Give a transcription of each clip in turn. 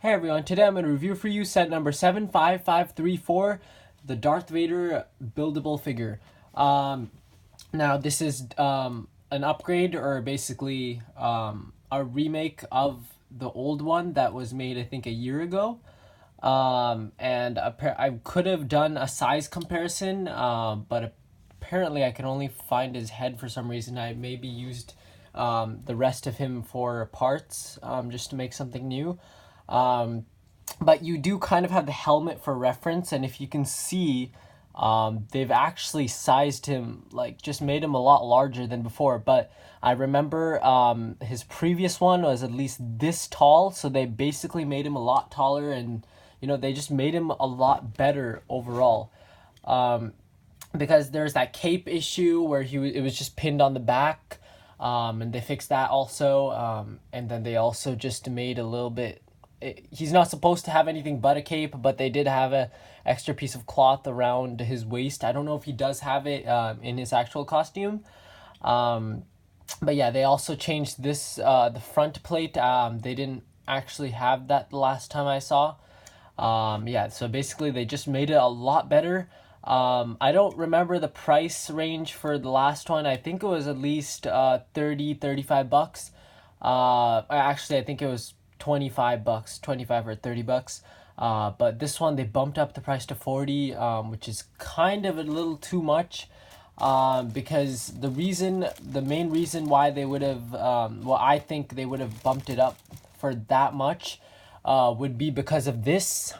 Hey everyone, today I'm going to review for you set number 75534, the Darth Vader buildable figure. Now this is an upgrade or basically a remake of the old one that was made I think a year ago. And I could have done a size comparison, but apparently I can only find his head for some reason. I maybe used the rest of him for parts just to make something new. Um, but you do kind of have the helmet for reference, and if you can see, they've actually sized him, like just made him a lot larger than before. But I remember his previous one was at least this tall, so they basically made him a lot taller, and they just made him a lot better overall. Because there's that cape issue where it was just pinned on the back, and they fixed that also. And then they also just made a little bit. He's not supposed to have anything but a cape, but they did have a extra piece of cloth around his waist. I don't know if he does have it in his actual costume. But yeah, they also changed this the front plate. They didn't actually have that the last time I saw. Yeah, so basically they just made it a lot better. I don't remember the price range for the last one. I think it was at least 30 $35. Actually, I think it was $25, 25 or $30. But this one they bumped up the price to 40, which is kind of a little too much. Because the main reason why they would have, I think they would have bumped it up for that much, would be because of this.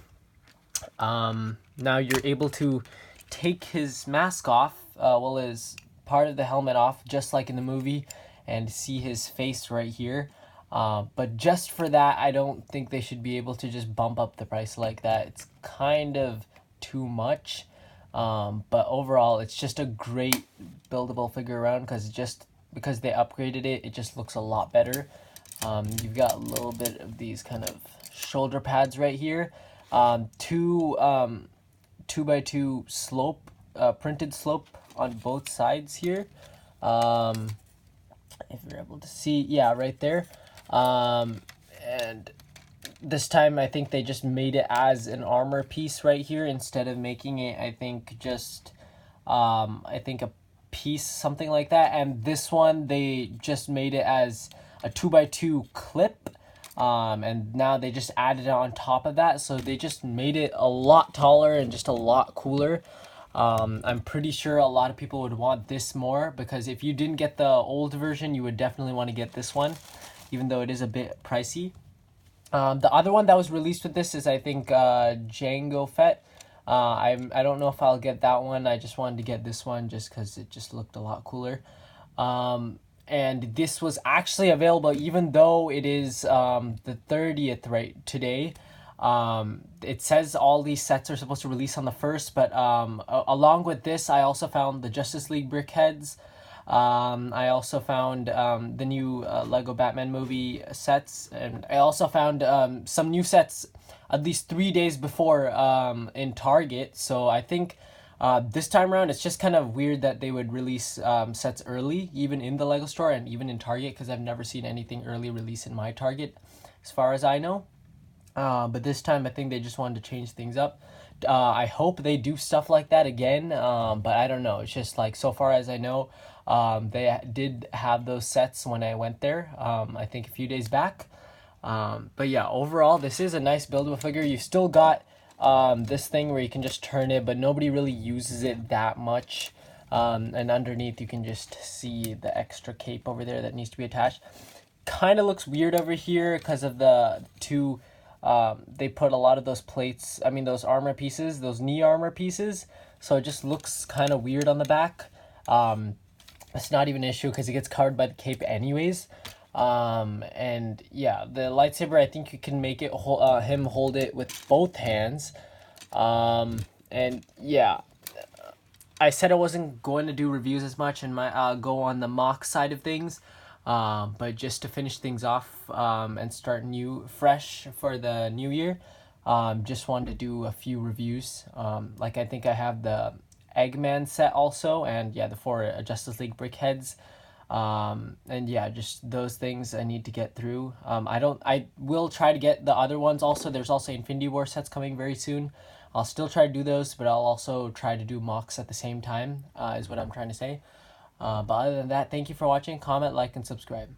Now you're able to take his mask off, his part of the helmet off, just like in the movie, and see his face right here. But just for that, I don't think they should be able to just bump up the price like that. It's kind of too much. But overall, it's just a great buildable figure around because they upgraded it, it just looks a lot better. You've got a little bit of these kind of shoulder pads right here. Two 2x2 slope, printed slope on both sides here. If you're able to see, yeah, right there. And this time I think they just made it as an armor piece right here instead of making it, I think, just a piece, something like that. And this one they just made it as a 2x2 clip. And now they just added it on top of that, so they just made it a lot taller and just a lot cooler. I'm pretty sure a lot of people would want this more, because if you didn't get the old version, you would definitely want to get this one, even though it is a bit pricey. The other one that was released with this is, I think, Jango Fett. I don't know if I'll get that one. I just wanted to get this one just because it just looked a lot cooler. And this was actually available even though it is the 30th right today. It says all these sets are supposed to release on the 1st, but along with this, I also found the Justice League brickheads. I also found the new Lego Batman movie sets, and I also found some new sets at least 3 days before in Target. So I think this time around, it's just kind of weird that they would release sets early, even in the Lego store and even in Target, because I've never seen anything early release in my Target, as far as I know. But this time, I think they just wanted to change things up. I hope they do stuff like that again, but I don't know. It's just like, so far as I know, they did have those sets when I went there, I think a few days back. But yeah, overall, this is a nice buildable figure. You've still got this thing where you can just turn it, but nobody really uses it that much. And underneath, you can just see the extra cape over there that needs to be attached. Kind of looks weird over here because of the two. They put a lot of those plates, those armor pieces, those knee armor pieces, so it just looks kind of weird on the back. It's not even an issue because it gets covered by the cape anyways. And yeah, the lightsaber, I think you can make it him hold it with both hands. And yeah, I said I wasn't going to do reviews as much and go on the mock side of things. But just to finish things off and start fresh for the new year, just wanted to do a few reviews. Like I think I have the Eggman set also, and yeah, the 4 Justice League brickheads. And yeah, just those things I need to get through. I will try to get the other ones also. There's also Infinity War sets coming very soon. I'll still try to do those, but I'll also try to do mocks at the same time, is what I'm trying to say. But other than that, thank you for watching. Comment, like, and subscribe.